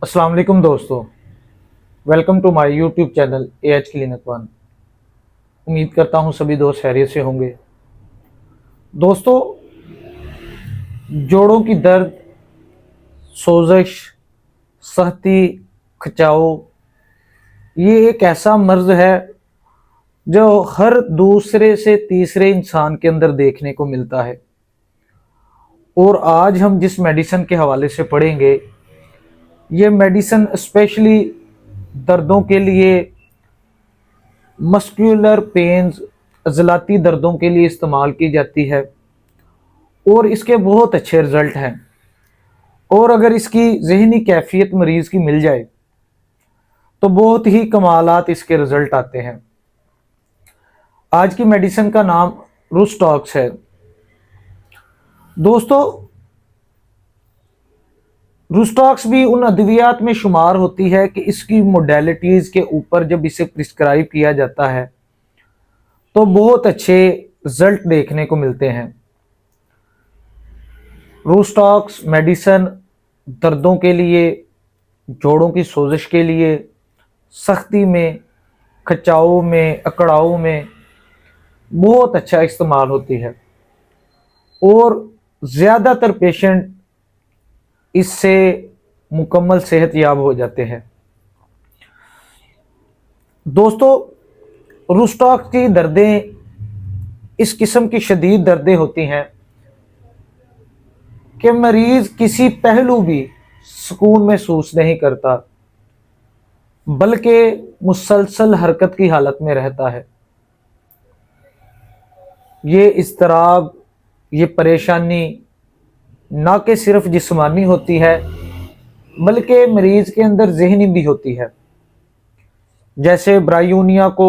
अस्सलाम वालेकुम दोस्तों। Welcome to my YouTube channel AH clinic one. उम्मीद करता हूँ सभी दोस्त खैरियत से होंगे। दोस्तों, जोड़ों की दर्द, सोजश, सहती, खिंचाव, ये एक ऐसा मर्ज है जो हर दूसरे से तीसरे इंसान के अंदर देखने को मिलता है। और आज हम जिस मेडिसिन के हवाले से पढ़ेंगे, ये मेडिसिन स्पेशली दर्दों के लिए, मस्कुलर पेन्स, अज़लाती दर्दों के लिए इस्तेमाल की जाती है और इसके बहुत अच्छे रिजल्ट हैं। और अगर इसकी ज़हनी कैफियत मरीज़ की मिल जाए तो बहुत ही कमालात इसके रिजल्ट आते हैं। आज की मेडिसिन का नाम रूस्टॉक्स है। दोस्तों, रूस्टॉक्स भी उन अद्वियात में शुमार होती है कि इसकी मोडेलिटीज़ के ऊपर जब इसे प्रिस्क्राइब किया जाता है तो बहुत अच्छे रिजल्ट देखने को मिलते हैं। रूस्टॉक्स मेडिसन दर्दों के लिए, जोड़ों की सोजिश के लिए, सख्ती में, खिंचाव में, अकड़ाव में बहुत अच्छा इस्तेमाल होती है और ज़्यादातर पेशेंट इससे मुकम्मल सेहत याब हो जाते हैं। दोस्तों, रूस्टॉक्स की दर्दें इस किस्म की शदीद दर्दें होती हैं कि मरीज किसी पहलू भी सुकून महसूस नहीं करता, बल्कि मुसलसल हरकत की हालत में रहता है। ये इज़्तिराब, ये परेशानी ना कि सिर्फ जिस्मानी होती है बल्कि मरीज के अंदर ज़हनी भी होती है। जैसे ब्रायूनिया को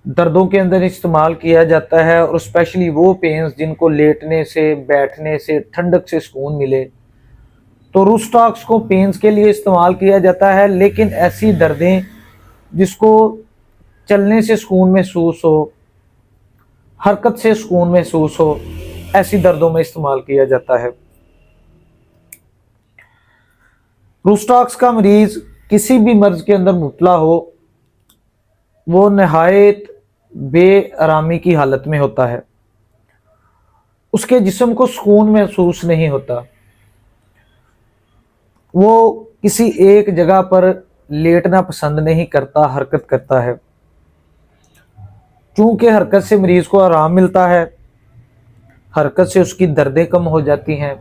दर्दों के अंदर इस्तेमाल किया जाता है और स्पेशली वो पेन्स जिनको लेटने से, बैठने से, ठंडक से सुकून मिले, तो रूस्टॉक्स को पेन्स के लिए इस्तेमाल किया जाता है। लेकिन ऐसी दर्दें जिसको चलने से सुकून महसूस हो, हरकत से सुकून महसूस हो, ऐसी दर्दों में इस्तेमाल किया जाता है। रूस्टॉक्स का मरीज किसी भी मर्ज के अंदर मुब्तला हो, वो नहायत बेआरामी की हालत में होता है, उसके जिस्म को सुकून महसूस नहीं होता, वो किसी एक जगह पर लेटना पसंद नहीं करता, हरकत करता है। चूंकि हरकत से मरीज को आराम मिलता है, हरकत से उसकी दर्दें कम हो जाती हैं,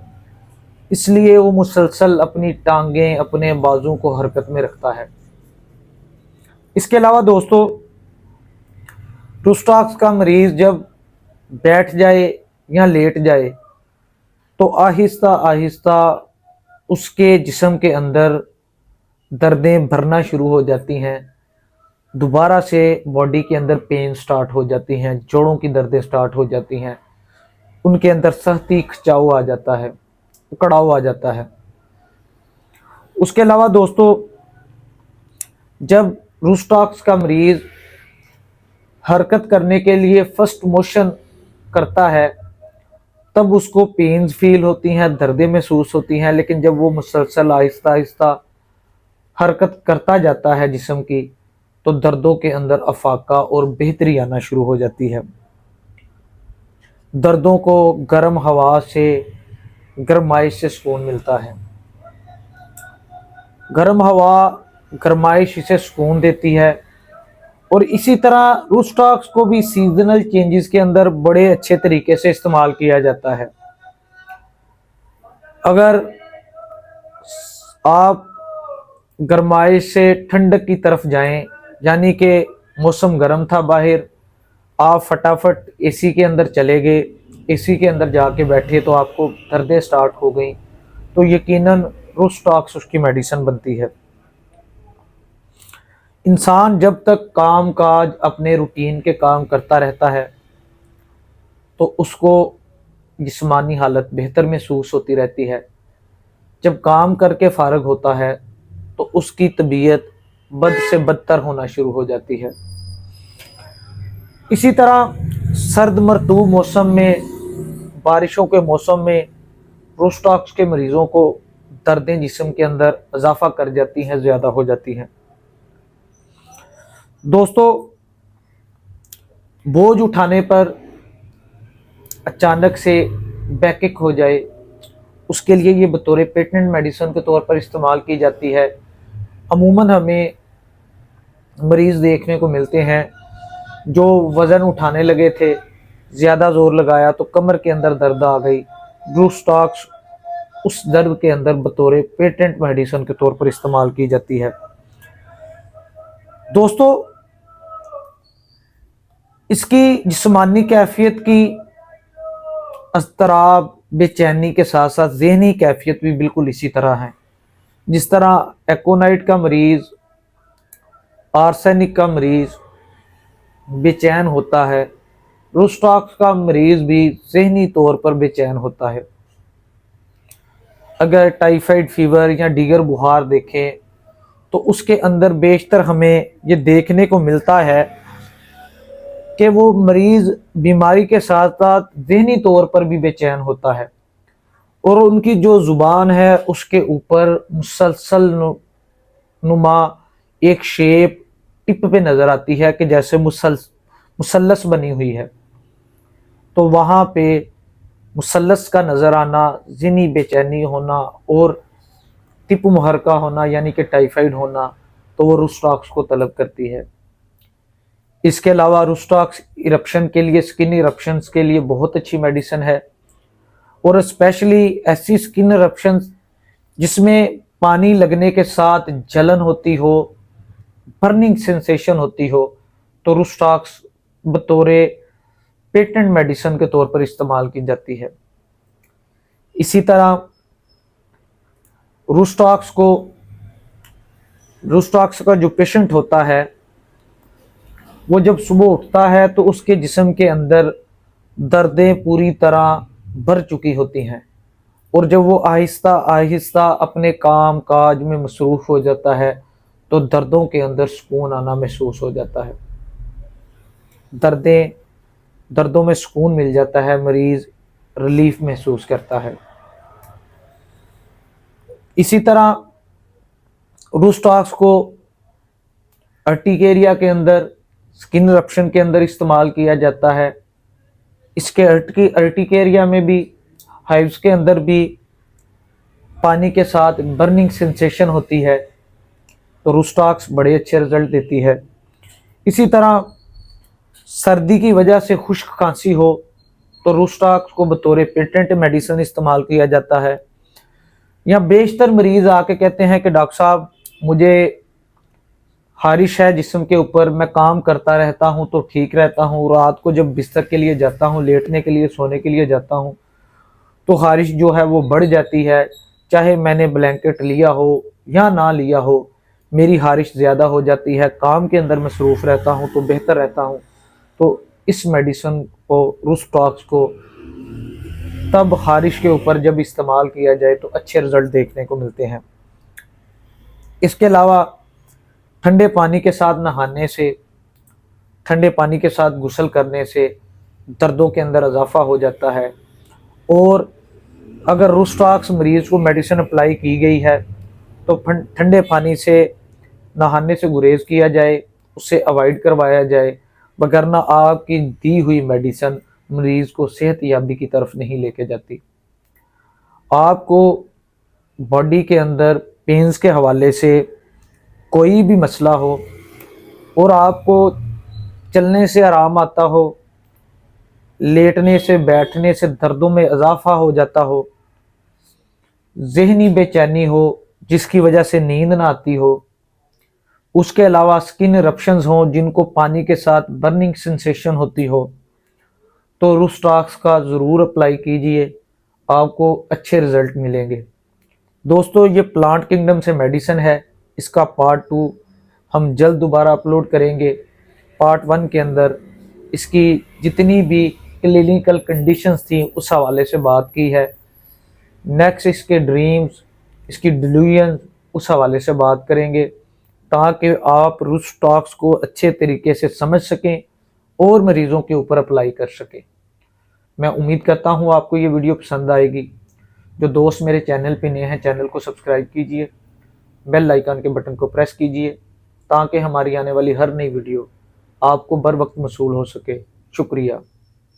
इसलिए वो मुसलसल अपनी टांगें, अपने बाजू को हरकत में रखता है। इसके अलावा दोस्तों, रूस्टॉक्स का मरीज जब बैठ जाए या लेट जाए तो आहिस्ता आहिस्ता उसके जिस्म के अंदर दर्दें भरना शुरू हो जाती हैं, दोबारा से बॉडी के अंदर पेन स्टार्ट हो जाती हैं, जोड़ों की दर्दें स्टार्ट हो जाती हैं, उनके अंदर सख्ती, खिंचाव आ जाता है, उकड़ाव आ जाता है। उसके अलावा दोस्तों, जब रूस्टॉक्स का मरीज हरकत करने के लिए फर्स्ट मोशन करता है तब उसको पेन्स फील होती हैं, दर्दें महसूस होती हैं। लेकिन जब वो मुसलसल आहिस्ता आहिस्ता हरकत करता जाता है जिस्म की, तो दर्दों के अंदर अफाका और बेहतरी आना शुरू हो जाती है। दर्दों को गर्म हवा से, गरमाइश से सुकून मिलता है। गर्म हवा गरमाइश इसे सुकून देती है। और इसी तरह रूस्टॉक्स को भी सीजनल चेंजेस के अंदर बड़े अच्छे तरीके से इस्तेमाल किया जाता है। अगर आप गरमाइश से ठंडक की तरफ जाएं, यानी कि मौसम गर्म था बाहर, आप फटाफट एसी के अंदर चले गए, एसी के अंदर जाके बैठे तो आपको दर्दें स्टार्ट हो गई, तो यकीनन रूस्टॉक्स उसकी मेडिसिन बनती है। इंसान जब तक काम काज, अपने रूटीन के काम करता रहता है तो उसको जिस्मानी हालत बेहतर महसूस होती रहती है। जब काम करके फारग होता है तो उसकी तबीयत बद से बदतर होना शुरू हो जाती है। इसी तरह सर्द मरतूब मौसम में, बारिशों के मौसम में रूस्टॉक्स के मरीज़ों को दर्दें जिस्म के अंदर इजाफा कर जाती हैं, ज़्यादा हो जाती हैं। दोस्तों, बोझ उठाने पर अचानक से बैकएक हो जाए, उसके लिए ये बतौर पेटेंट मेडिसिन के तौर पर इस्तेमाल की जाती है। अमूमन हमें मरीज़ देखने को मिलते हैं जो वज़न उठाने लगे थे, ज़्यादा ज़ोर लगाया तो कमर के अंदर दर्द आ गई। ब्रूस्टॉक्स उस दर्द के अंदर बतौर पेटेंट मेडिसिन के तौर पर इस्तेमाल की जाती है। दोस्तों, इसकी जिस्मानी कैफियत की अज़तराब, बेचैनी के साथ साथ ज़हनी कैफियत भी बिल्कुल इसी तरह है। जिस तरह एकोनाइट का मरीज़, आर्सेनिक का मरीज़ बेचैन होता है, ब्रूस्टॉक्स का मरीज़ भी ज़हनी तौर पर बेचैन होता है। अगर टाइफाइड फीवर या दीगर बुखार देखें तो उसके अंदर बेशतर हमें ये देखने को मिलता है कि वो मरीज़ बीमारी के साथ साथ ज़हनी तौर पर भी बेचैन होता है और उनकी जो ज़ुबान है उसके ऊपर मुसलसल नुमा एक शेप टिप पे नज़र आती है कि जैसे मुसल्लस बनी हुई है। तो वहाँ पे मुसल्लस का नज़र आना, ज़हनी बेचैनी होना और टिप मुहरका होना यानी कि टाइफाइड होना, तो वो रूस्टॉक्स को तलब करती है। इसके अलावा रूस्टॉक्स इरप्शन के लिए, स्किन इरप्शंस के लिए बहुत अच्छी मेडिसिन है और स्पेशली ऐसी स्किन इरप्शंस जिसमें पानी लगने के साथ जलन होती हो, बर्निंग सेंसेशन होती हो, तो रूस्टॉक्स बतौर पेटेंट मेडिसिन के तौर पर इस्तेमाल की जाती है। इसी तरह रूस्टॉक्स का जो पेशेंट होता है वो जब सुबह उठता है तो उसके जिस्म के अंदर दर्दें पूरी तरह भर चुकी होती हैं और जब वो आहिस्ता आहिस्ता अपने काम काज में मसरूफ़ हो जाता है तो दर्दों के अंदर सुकून आना महसूस हो जाता है। दर्दों में सुकून मिल जाता है, मरीज़ रिलीफ महसूस करता है। इसी तरह रूस्टॉक्स को अर्टिकेरिया के अंदर, स्किन इरप्शन के अंदर इस्तेमाल किया जाता है। इसके अर्टिकेरिया में भी, हाइव्स के अंदर भी पानी के साथ बर्निंग सेंसेशन होती है, तो रूस्टॉक्स बड़े अच्छे रिजल्ट देती है। इसी तरह सर्दी की वजह से खुश्क खांसी हो तो रूस्टॉक्स को बतौर पेटेंट मेडिसिन इस्तेमाल किया जाता है। या बेशतर मरीज़ आके कहते हैं कि डॉक्टर साहब मुझे खारिश है जिस्म के ऊपर, मैं काम करता रहता हूँ तो ठीक रहता हूँ, रात को जब बिस्तर के लिए जाता हूँ, लेटने के लिए, सोने के लिए जाता हूँ तो खारिश जो है वो बढ़ जाती है, चाहे मैंने ब्लैंकेट लिया हो या ना लिया हो, मेरी खारिश ज़्यादा हो जाती है, काम के अंदर मसरूफ़ रहता हूँ तो बेहतर रहता हूँ। तो इस मेडिसिन को, रूस्टॉक्स को तब खारिश के ऊपर जब इस्तेमाल किया जाए तो अच्छे रिजल्ट देखने को मिलते हैं। इसके अलावा ठंडे पानी के साथ नहाने से, ठंडे पानी के साथ गुस्ल करने से दर्दों के अंदर इजाफा हो जाता है और अगर रूस्टॉक्स मरीज़ को मेडिसिन अप्लाई की गई है तो ठंडे पानी से नहाने से गुरेज किया जाए, उससे अवॉइड करवाया जाए, वगरना आपकी दी हुई मेडिसिन मरीज़ को सेहत याबी की तरफ नहीं लेके जाती। आपको बॉडी के अंदर पेन्स के हवाले से कोई भी मसला हो और आपको चलने से आराम आता हो, लेटने से, बैठने से दर्दों में इजाफा हो जाता हो, ज़हनी बेचैनी हो जिसकी वजह से नींद ना आती हो, उसके अलावा स्किन इरप्शंस हों जिनको पानी के साथ बर्निंग सेंसेशन होती हो, तो रूस्टॉक्स का ज़रूर अप्लाई कीजिए, आपको अच्छे रिज़ल्ट मिलेंगे। दोस्तों, ये प्लांट किंगडम से मेडिसिन है, इसका पार्ट 2 हम जल्द दोबारा अपलोड करेंगे। पार्ट 1 के अंदर इसकी जितनी भी क्लिनिकल कंडीशंस थी उस हवाले से बात की है। नेक्स्ट इसके ड्रीम्स, इसकी डिल्यूजन, उस हवाले से बात करेंगे ताकि आप रूस्टॉक्स को अच्छे तरीके से समझ सकें और मरीज़ों के ऊपर अप्लाई कर सकें। मैं उम्मीद करता हूँ आपको ये वीडियो पसंद आएगी। जो दोस्त मेरे चैनल पे नए हैं, चैनल को सब्सक्राइब कीजिए, बेल आइकन के बटन को प्रेस कीजिए ताकि हमारी आने वाली हर नई वीडियो आपको बर वक्त मौसूल हो सके। शुक्रिया।